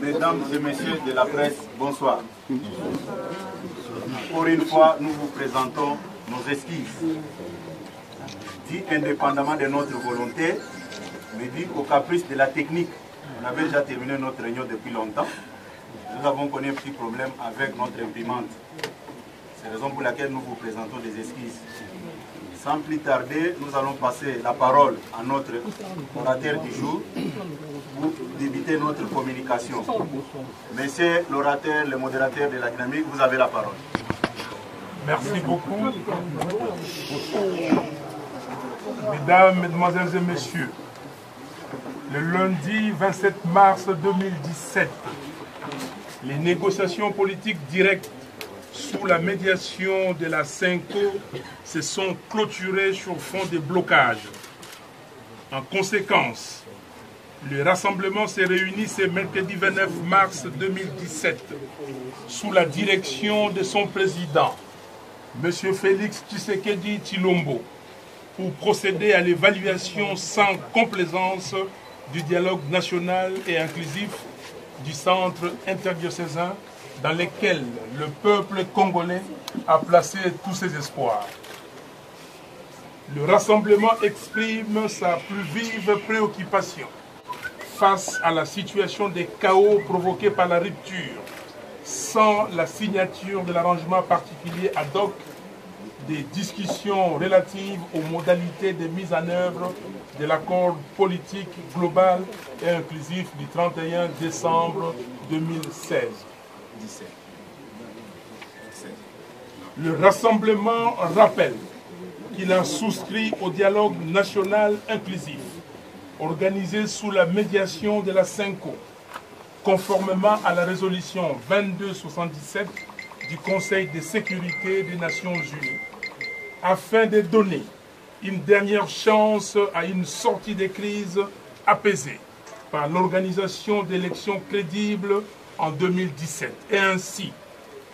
Mesdames et messieurs de la presse, bonsoir. Pour une fois, nous vous présentons nos esquisses. Dit indépendamment de notre volonté, mais dit au caprice de la technique. On avait déjà terminé notre réunion depuis longtemps. Nous avons connu un petit problème avec notre imprimante. C'est la raison pour laquelle nous vous présentons des esquisses. Sans plus tarder, nous allons passer la parole à notre orateur du jour pour débuter notre communication. Monsieur l'orateur, le modérateur de la dynamique, vous avez la parole. Merci beaucoup. Mesdames, Mesdemoiselles et Messieurs, le lundi 27 mars 2017, les négociations politiques directes sous la médiation de la CENCO se sont clôturées sur fond de blocage. En conséquence, le rassemblement s'est réuni ce mercredi 29 mars 2017 sous la direction de son président, M. Félix Tshisekedi Tshilombo, pour procéder à l'évaluation sans complaisance du dialogue national et inclusif du centre interdiocésain dans lequel le peuple congolais a placé tous ses espoirs. Le rassemblement exprime sa plus vive préoccupation face à la situation de chaos provoquée par la rupture, sans la signature de l'arrangement particulier ad hoc des discussions relatives aux modalités de mise en œuvre de l'accord politique global et inclusif du 31 décembre 2016. Le rassemblement rappelle qu'il a souscrit au dialogue national inclusif organisé sous la médiation de la CENCO, conformément à la résolution 2277 du Conseil de sécurité des Nations Unies, afin de donner une dernière chance à une sortie de crise apaisée par l'organisation d'élections crédibles en 2017 et ainsi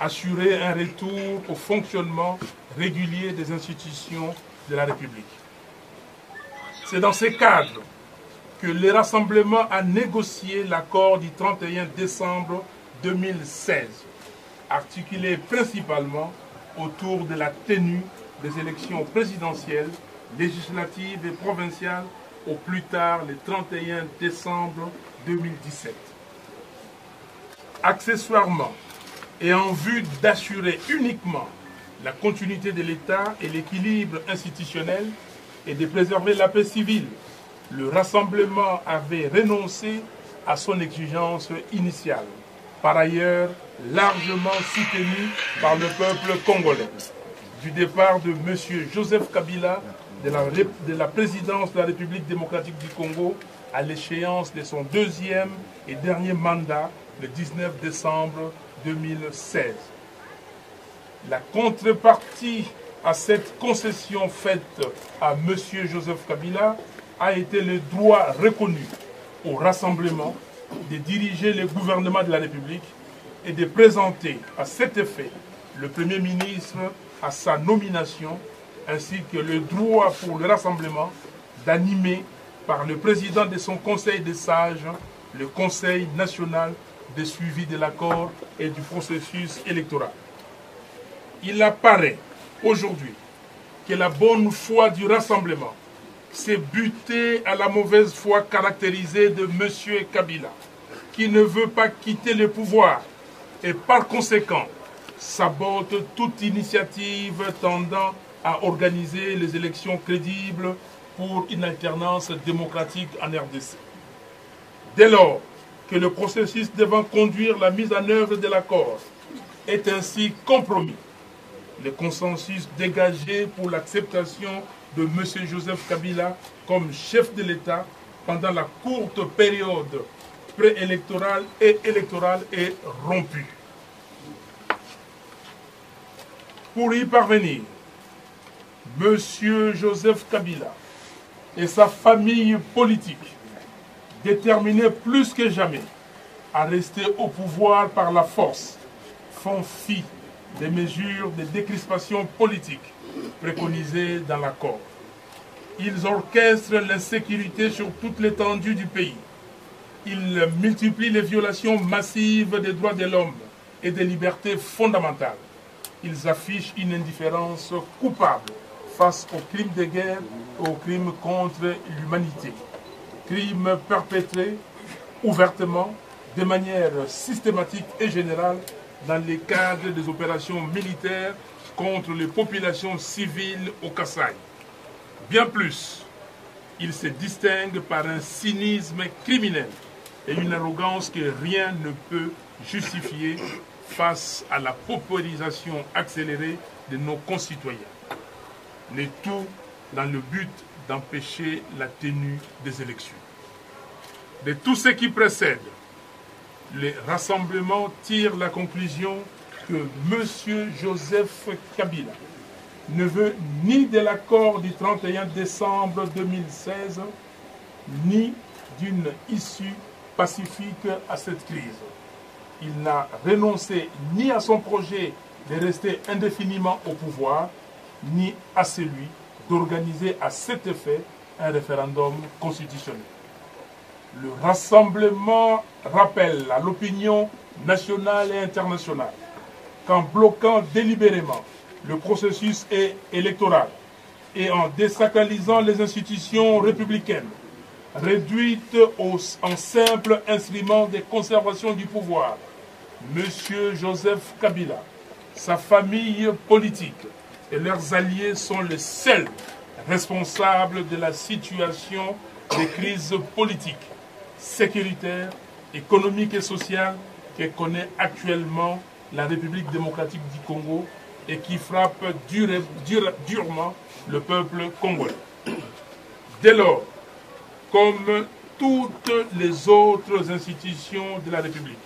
assurer un retour au fonctionnement régulier des institutions de la République. C'est dans ce cadre que le rassemblement a négocié l'accord du 31 décembre 2016, articulé principalement autour de la tenue des élections présidentielles, législatives et provinciales au plus tard le 31 décembre 2017. Accessoirement, et en vue d'assurer uniquement la continuité de l'État et l'équilibre institutionnel et de préserver la paix civile, le rassemblement avait renoncé à son exigence initiale, par ailleurs largement soutenue par le peuple congolais. Du départ de M. Joseph Kabila de la présidence de la République démocratique du Congo à l'échéance de son deuxième et dernier mandat le 19 décembre 2016. La contrepartie à cette concession faite à M. Joseph Kabila a été le droit reconnu au rassemblement de diriger le gouvernement de la République et de présenter à cet effet le Premier ministre à sa nomination, ainsi que le droit pour le rassemblement d'animer par le président de son conseil des sages le Conseil national de suivi de l'accord et du processus électoral. Il apparaît aujourd'hui que la bonne foi du rassemblement s'est butée à la mauvaise foi caractérisée de M. Kabila, qui ne veut pas quitter le pouvoir et par conséquent sabote toute initiative tendant à organiser les élections crédibles pour une alternance démocratique en RDC. Dès lors que le processus devant conduire la mise en œuvre de l'accord est ainsi compromis, le consensus dégagé pour l'acceptation de M. Joseph Kabila comme chef de l'État pendant la courte période préélectorale et électorale est rompu. Pour y parvenir, M. Joseph Kabila et sa famille politique, déterminés plus que jamais à rester au pouvoir par la force, font fi des mesures de décrispation politique préconisées dans l'accord. Ils orchestrent l'insécurité sur toute l'étendue du pays, Il multiplie les violations massives des droits de l'homme et des libertés fondamentales. Ils affichent une indifférence coupable face aux crimes de guerre et aux crimes contre l'humanité. Crimes perpétrés ouvertement, de manière systématique et générale, dans le cadre des opérations militaires contre les populations civiles au Kasaï. Bien plus, il se distingue par un cynisme criminel et une arrogance que rien ne peut justifier face à la paupérisation accélérée de nos concitoyens. Le tout dans le but d'empêcher la tenue des élections. De tout ce qui précède, le rassemblement tire la conclusion que M. Joseph Kabila ne veut ni de l'accord du 31 décembre 2016, ni d'une issue pacifique à cette crise. Il n'a renoncé ni à son projet de rester indéfiniment au pouvoir, ni à celui d'organiser à cet effet un référendum constitutionnel. Le rassemblement rappelle à l'opinion nationale et internationale qu'en bloquant délibérément le processus électoral et en désacralisant les institutions républicaines, réduites en simple instrument de conservation du pouvoir, M. Joseph Kabila, sa famille politique et leurs alliés sont les seuls responsables de la situation de crise politique, sécuritaire, économique et sociale que connaît actuellement la République démocratique du Congo et qui frappe durement le peuple congolais. Dès lors, comme toutes les autres institutions de la République,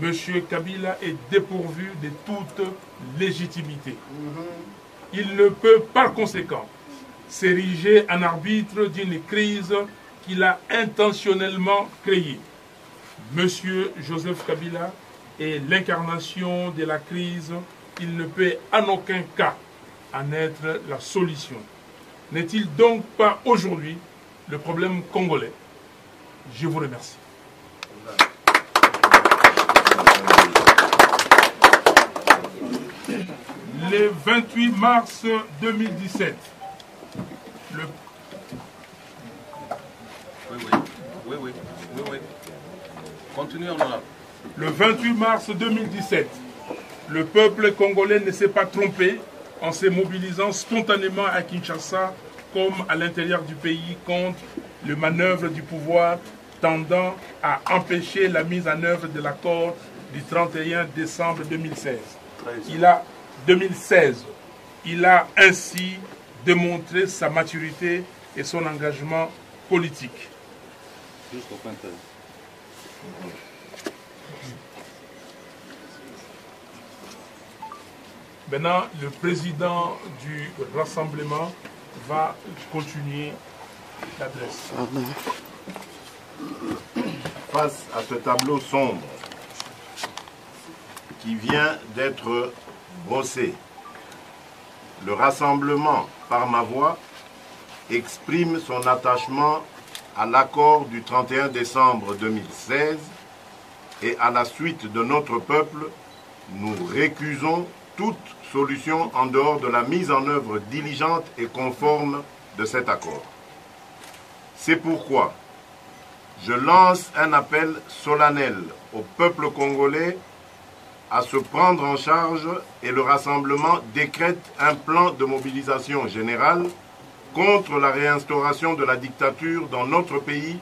M. Kabila est dépourvu de toute légitimité. Il ne peut par conséquent s'ériger en arbitre d'une crise qu'il a intentionnellement créée. M. Joseph Kabila est l'incarnation de la crise. Il ne peut en aucun cas en être la solution. N'est-il donc pas aujourd'hui le problème congolais? Je vous remercie. Le 28 mars 2017, Continuez, honorable. Le 28 mars 2017, le peuple congolais ne s'est pas trompé en se mobilisant spontanément à Kinshasa comme à l'intérieur du pays contre les manœuvres du pouvoir tendant à empêcher la mise en œuvre de l'accord du 31 décembre 2016. Il a ainsi démontré sa maturité et son engagement politique. Jusqu'au 21. Maintenant, le président du rassemblement va continuer l'adresse. Face à ce tableau sombre qui vient d'être brossé, le rassemblement, par ma voix, exprime son attachement à l'accord du 31 décembre 2016 et à la suite de notre peuple, nous récusons toute solution en dehors de la mise en œuvre diligente et conforme de cet accord. C'est pourquoi je lance un appel solennel au peuple congolais à se prendre en charge et le rassemblement décrète un plan de mobilisation générale contre la réinstauration de la dictature dans notre pays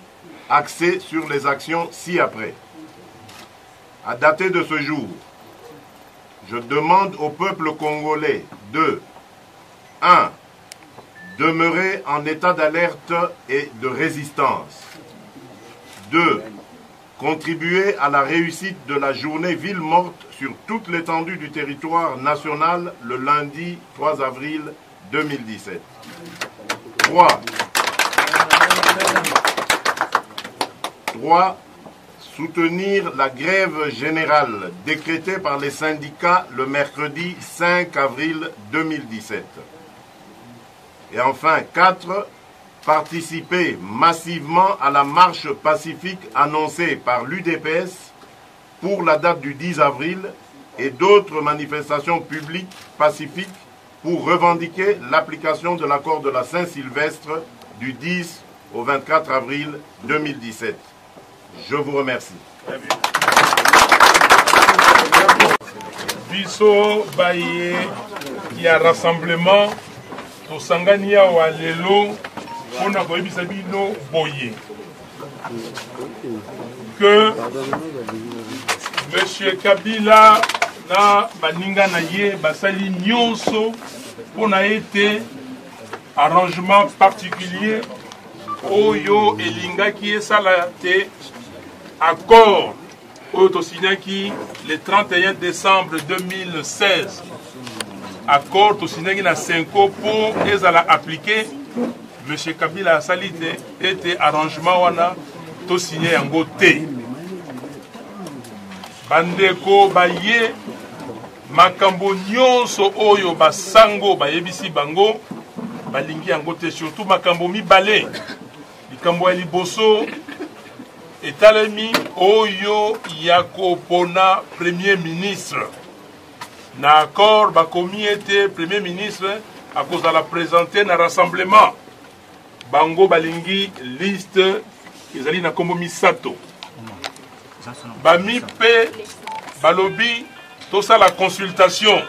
axé sur les actions ci-après. À dater de ce jour, je demande au peuple congolais de 1. Demeurer en état d'alerte et de résistance. 2. Contribuer à la réussite de la journée ville morte sur toute l'étendue du territoire national le lundi 3 avril 2017. 3. Soutenir la grève générale décrétée par les syndicats le mercredi 5 avril 2017. Et enfin, 4. participer massivement à la marche pacifique annoncée par l'UDPS pour la date du 10 avril et d'autres manifestations publiques pacifiques pour revendiquer l'application de l'accord de la Saint-Sylvestre du 10 au 24 avril 2017. Je vous remercie. Biso baye ya rassemblement tosangani awa lelo pona koyebisa bino boye que Monsieur Kabila na baninga na ye basali nyonso pona ete arrangement particulier oyo elingaki esala te accord oyo signaki le 31 décembre 2016 accord signaki na 5 ans pour ezala appliqué. Monsieur Kabila asali te ete arrangement wana to signé yango te. Bandeko baye makambo nyonso oyo basango bayebisi bango balingi yango te, surtout makambo mibale. Likambo ya liboso etalemi oyo ya kopona premier ministre. Na accord bakomi ete premier ministre akozala présenté na rassemblement. Bango balingi liste ezali na kombo misato. Bami pe balobi tosala consultation.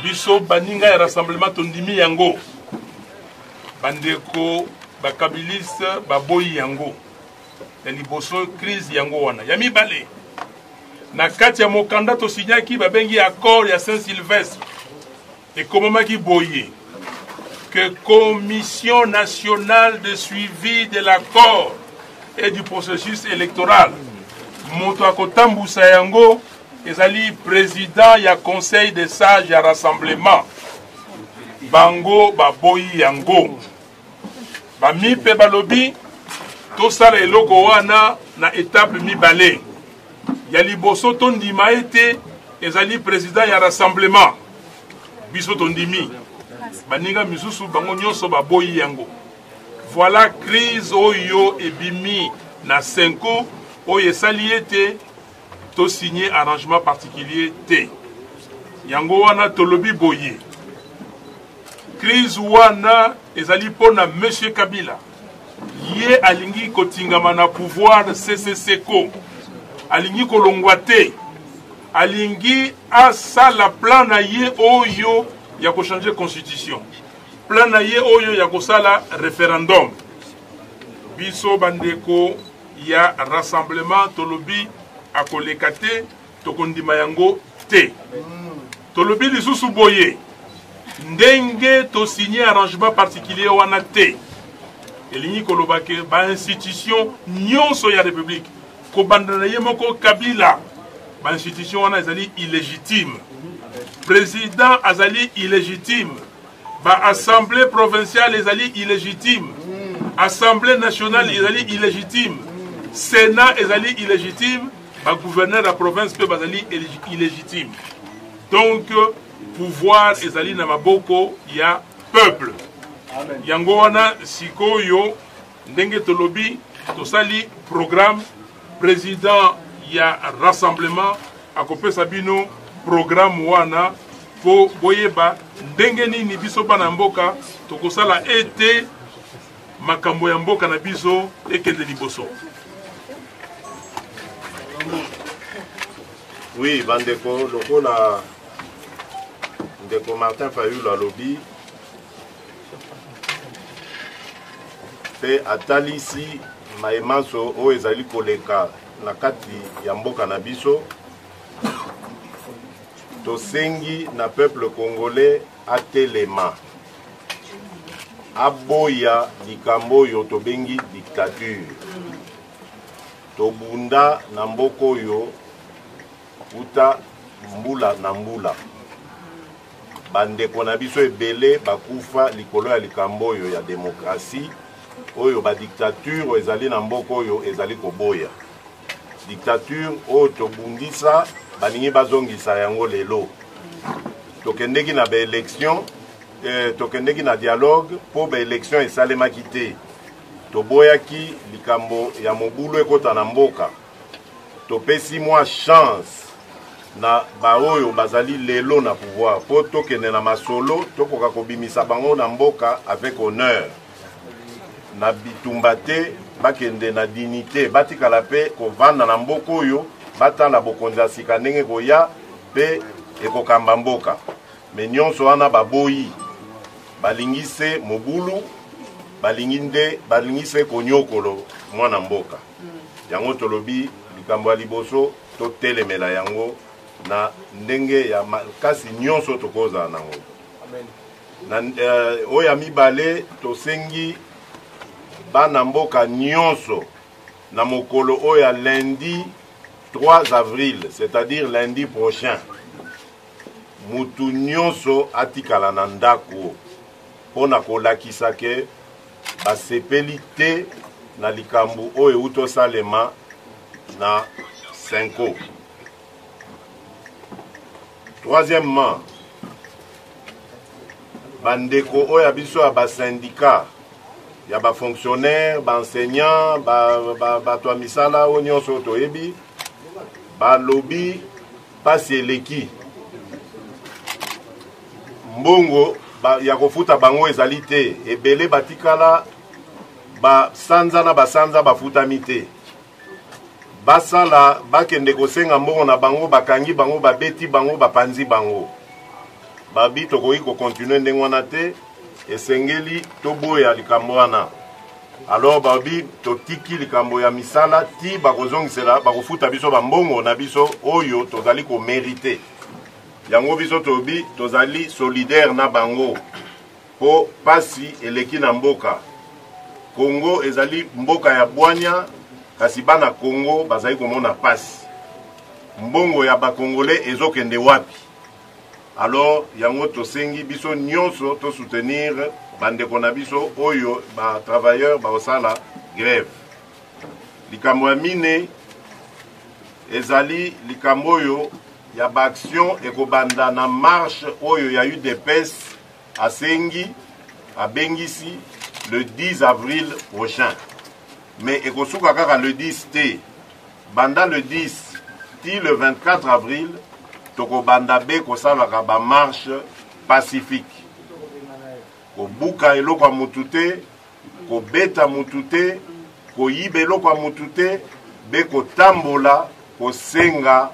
Biso baninga ya rassemblement tondimi yango. Bandeko bakabiliste baboyi yango. Ya liboso crise yango wana. Ya mibale. Na kati ya mokanda to signaki babengi accord ya Saint-Sylvestre. Et komomaki boye que Commission nationale de suivi de l'accord et du processus électoral moto akotambusa yango ezali président ya conseil des sages ya rassemblement bango baboyi yango bami pe balobi tosala eloko wana na étape mibale ya liboso tondima ete ezali président ya rassemblement biso tondimi baninga misusu bango nyonso baboyi yango. Voilà crise oyo ebimi na 5 ans oyo esali ete to signé arrangement particulier te yango wana tolobi boye crise wana ezali pona Monsieur Kabila ye alingi kotingama na pouvoir CCCko alingi kolongwa te alingi asala plan na ye oyo ya ko changer constitution plan na ye oyo ya ko sala référendum. Biso bandeko ya rassemblement tolobi akoleka te tokondima yango te tolobi lisusu boye ndenge to signé arrangement particulier wana te elingi koloba ke ba institution nyonso ya république ko bandana ye moko Kabila ba institution wana ezali illégitime. Président azali illégitime. Ba assemblée provinciale ezali illégitime. Assemblée nationale ezali illégitime. Sénat ezali illégitime. Ba gouverneur de la province peut bazali illégitime. Donc pouvoir ezali na maboko ya peuple. Yango wana sikoyo ndenge tolobi tosali programme président ya rassemblement akopesa bino programme wana po boyeba ndenge nini biso bana mboka tokosala ete makambo ya mboka na biso ekende liboso. Oui, bandeko lokola ndeko Martin Fayulu alobi pe atalisi maemanso oyo ezali koleka na kati ya mboka na biso tosengi na peuple congolais atelema aboya likambo oyo tobengi dictature tobunda na mboka oyo uta mbula na mbula bandeko na biso ebele bakufa likolo ya likambo oyo ya demokrasi oyo ba dictature ezali na mboka oyo ezali koboya dictature oyo tobundisa baningi bazongisa yango lelo tokendeki na ba élection tokendeki na dialogue pour élection et salemaki te. Toboyaki likambo ya mobulu ekota na mboka. Topesi mwa chance na baoyo bazali lelo na pouvoir po tokende na masolo tokoka kobimisa bango na mboka avec honneur. Na bitumba te bakende na dignité batikala pe kovanda na mboka oyo batala bokonzi ya sika ndenge koya pe ekokamba mboka. Me nyonso wana baboyi balingise mobulu balingise konyokolo mwana mboka. Yango tolobi likambo ya liboso totelemela yango na ndenge ya kasi nyonso tokoza nango. Na oya mibale tosengi bana mboka nyonso na mokolo oya lundi 3 avril, c'est-à-dire lundi prochain. Mutu nyonso atikala na ndako pona kolakisa ke basepeli te na likambo oyo uto salema na 5. Troisièmement, bandeko oyo biso ya basyndicat ya bafonctionnaire, baenseignant, bato ya misala oyo nyonso toyebi balobi pasi eleki mbongo ya kofuta bango ezali te, ebele batikala basanza na basanza bafutami te. Basala bakende kosenga mbongo na bango, bakangi bango, babeti bango, bapanzi bango. Babi tokoki kokontinue ndenge wana te, esengeli toboya likambo wana. Alors babi totiki likambo ya misala ti bakozongisela bakofuta biso bambongo na biso oyo tozali ko mériter. Yango biso tobi tozali solidaire na bango po pasi eleki na mboka. Congo ezali mboka ya bwanya kasi bana Congo bazali komona pasi. Mbongo ya bakongolais ezokende wapi? Alors yango tosengi biso nyonso to soutenir bandeko na biso oyo ba travailleurs ba osala grève. Likambo ya mine ezali likambo oyo ya ba action ekobanda na marche oyo ya UDPS asengi abengisi le 10 avril prochain. Mais ekosuka kaka le 10 te. Banda le 10 ti le 24 avril toko banda be kosalaka ba marche pacifique. Ko buka eloko ya mutu te, ko beta mutu te, ko yiba eloko ya mutu te, be kotambola kosenga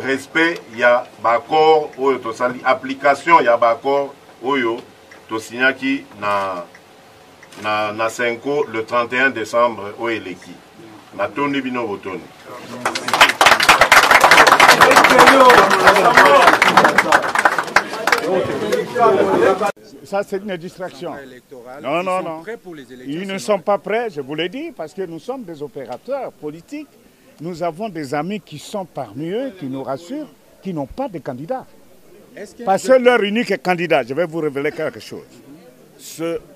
respect ya bakor oyo tosali, application ya bakor oyo tosignaki na 5 le 31 décembre oyo eleki. Natondi bino botoni. Ça, c'est une distraction. Non, non, non. Ils ne sont pas prêts, je vous l'ai dit, parce que nous sommes des opérateurs politiques. Nous avons des amis qui sont parmi eux, qui nous rassurent, qui n'ont pas de candidats. Parce que leur unique candidat, je vais vous révéler quelque chose,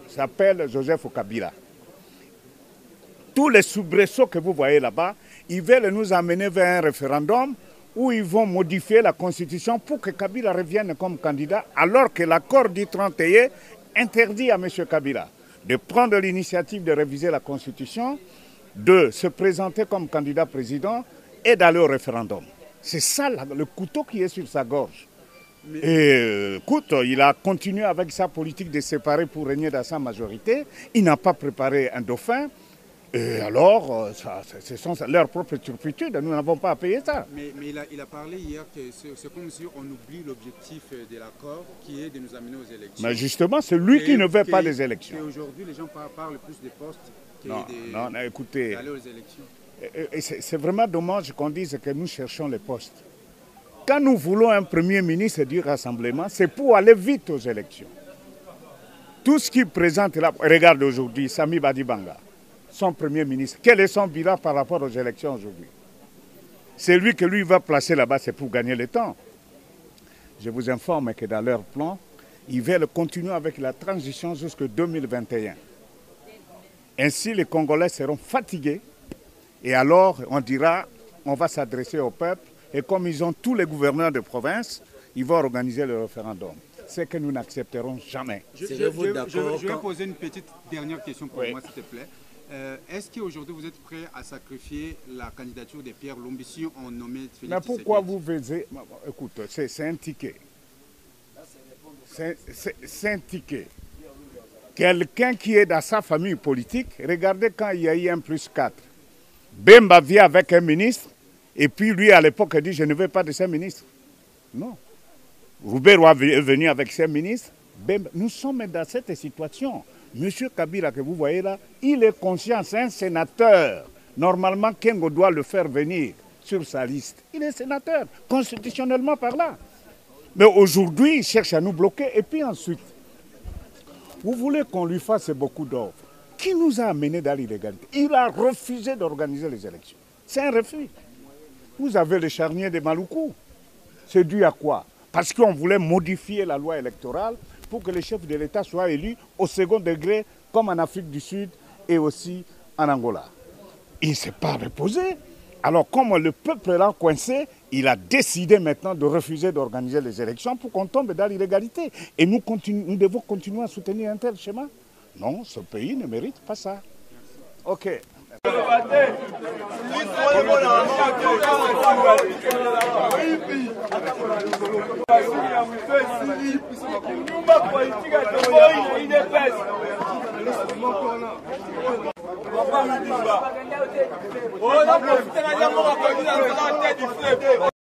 s'appelle Joseph Kabila. Tous les soubresauts que vous voyez là-bas, ils veulent nous amener vers un référendum où ils vont modifier la constitution pour que Kabila revienne comme candidat, alors que l'accord du 31 interdit à M. Kabila de prendre l'initiative de réviser la constitution, de se présenter comme candidat président et d'aller au référendum. C'est ça le couteau qui est sur sa gorge. Et écoute, il a continué avec sa politique de séparer pour régner dans sa majorité. Il n'a pas préparé un dauphin. Et alors, ce sont leurs propres turpitudes. Nous n'avons pas à payer ça. Mais il a parlé hier que c'est comme si on oublie l'objectif de l'accord qui est de nous amener aux élections. Mais justement, c'est lui qui ne veut pas les élections. Et aujourd'hui, les gens parlent plus des postes écoutez, d'aller aux élections. C'est vraiment dommage qu'on dise que nous cherchons les postes. Quand nous voulons un premier ministre du rassemblement, c'est pour aller vite aux élections. Tout ce qui présente là, regarde aujourd'hui, Sami Badibanga, son premier ministre, quel est son bilan par rapport aux élections aujourd'hui? C'est lui que lui va placer là-bas, c'est pour gagner le temps. Je vous informe que dans leur plan, ils veulent continuer avec la transition jusqu'en 2021. Ainsi, les Congolais seront fatigués et alors on dira, on va s'adresser au peuple et comme ils ont tous les gouverneurs de province, ils vont organiser le référendum. c'est que nous n'accepterons jamais. Je vais poser une petite dernière question pour moi, s'il te plaît. Est-ce qu'aujourd'hui vous êtes prêt à sacrifier la candidature de Pierre Lumbi si on nommait Félix Tshisekedi? Mais pourquoi vous faisiez... Écoute, c'est un ticket. C'est un ticket. Quelqu'un qui est dans sa famille politique, regardez quand il y a eu 1+4. Bemba vient avec un ministre, et puis lui à l'époque dit je ne veux pas de ces ministres. Non. Roubero est venu avec ses ministres. Bemba. Nous sommes dans cette situation. Monsieur Kabila que vous voyez là, il est conscient, c'est un sénateur. Normalement, Kengo doit le faire venir sur sa liste. Il est sénateur, constitutionnellement parlant. Mais aujourd'hui, il cherche à nous bloquer. Et puis ensuite, vous voulez qu'on lui fasse beaucoup d'offres. Qui nous a amenés dans l'illégalité? Il a refusé d'organiser les élections. C'est un refus. Vous avez le charnier de Maluku. C'est dû à quoi? Parce qu'on voulait modifier la loi électorale pour que les chefs de l'État soient élus au second degré, comme en Afrique du Sud et aussi en Angola. Il ne s'est pas reposé. Alors, comme le peuple est là coincé, il a décidé maintenant de refuser d'organiser les élections pour qu'on tombe dans l'illégalité. Et nous devons continuer à soutenir un tel schéma. Non, ce pays ne mérite pas ça. OK.